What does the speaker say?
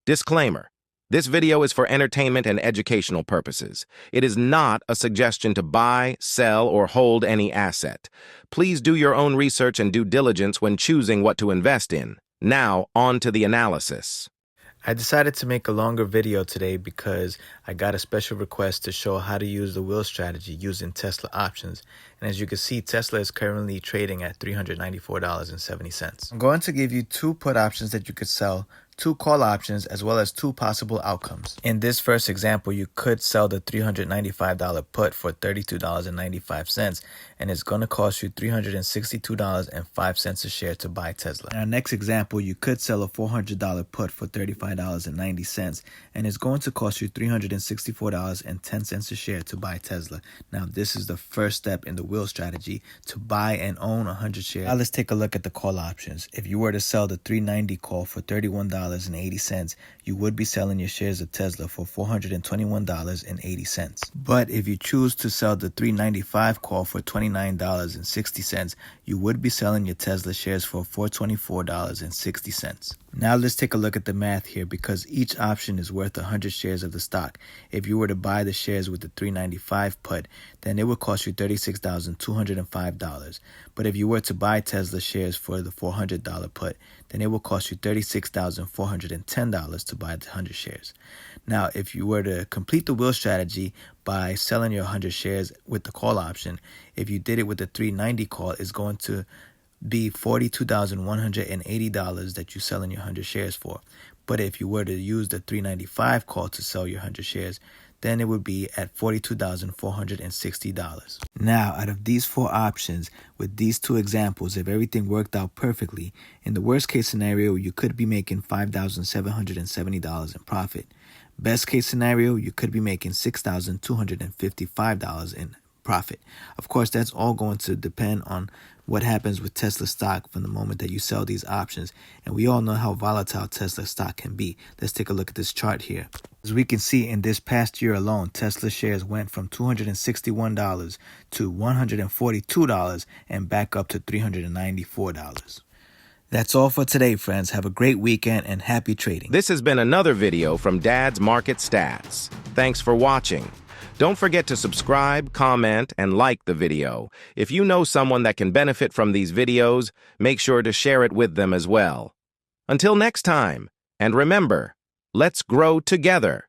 Disclaimer. This video is for entertainment and educational purposes. It is not a suggestion to buy, sell, or hold any asset. Please do your own research and due diligence when choosing what to invest in. Now, on to the analysis. I decided to make a longer video today because I got a special request to show how to use the wheel strategy using Tesla options. And as you can see, Tesla is currently trading at $394.70. I'm going to give you two put options that you could sell, two call options, as well as two possible outcomes. In this first example, you could sell the $395 put for $32.95, and it's going to cost you $362.05 a share to buy Tesla. In our next example, you could sell a $400 put for $35.90, and it's going to cost you $364.10 a share to buy Tesla. Now, this is the first step in the wheel strategy to buy and own 100 shares. Now, let's take a look at the call options. If you were to sell the 390 call for $31.80, you would be selling your shares of Tesla for $421.80. But if you choose to sell the 395 call for $29.60, you would be selling your Tesla shares for $424.60. Now let's take a look at the math here, because each option is worth 100 shares of the stock. If you were to buy the shares with the 395 put, then it would cost you $36,205. But if you were to buy Tesla shares for the $400 put, then it will cost you $36,410 to buy the 100 shares. Now, if you were to complete the wheel strategy by selling your 100 shares with the call option, if you did it with the 390 call, it's going to be $42,180 that you sell in your 100 shares for. But if you were to use the 395 call to sell your 100 shares, then it would be at $42,460. Now, out of these four options, with these two examples, if everything worked out perfectly, in the worst case scenario, you could be making $5,770 in profit. Best case scenario, you could be making $6,255 in profit. Of course, that's all going to depend on what happens with Tesla stock from the moment that you sell these options. And we all know how volatile Tesla stock can be. Let's take a look at this chart here. As we can see, in this past year alone, Tesla shares went from $261 to $142 and back up to $394. That's all for today, friends. Have a great weekend and happy trading. This has been another video from Dad's Market Stats. Thanks for watching. Don't forget to subscribe, comment, and like the video. If you know someone that can benefit from these videos, make sure to share it with them as well. Until next time, and remember, let's grow together.